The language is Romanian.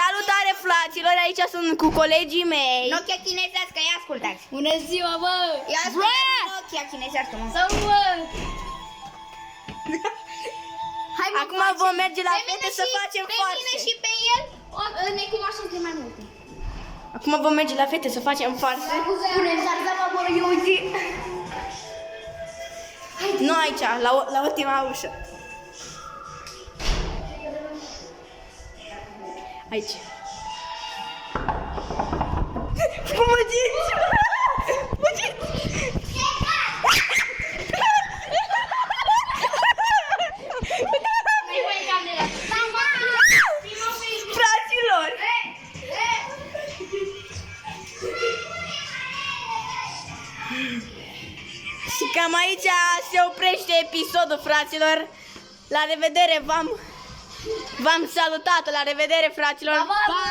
Salutare, fraților, aici sunt cu colegii mei. Nokia chinezească, ia ascultați. Bună ziua, bă! Ia ascultați Nokia chinezească, mă. Sau, bă! Hai, mă, Acum vom merge la fete să facem Pe farse. mine și pe el ne cunoaștem de mai multe. Acum vom merge la fete să facem farse. Punem zarzava boriozi. Nu aici, la ultima ușă. Aici. Fugiți! Fugiți! Fraților! Și cam aici se oprește episodul, fraților. La revedere, v-am salutat. La revedere, fraților. Pa!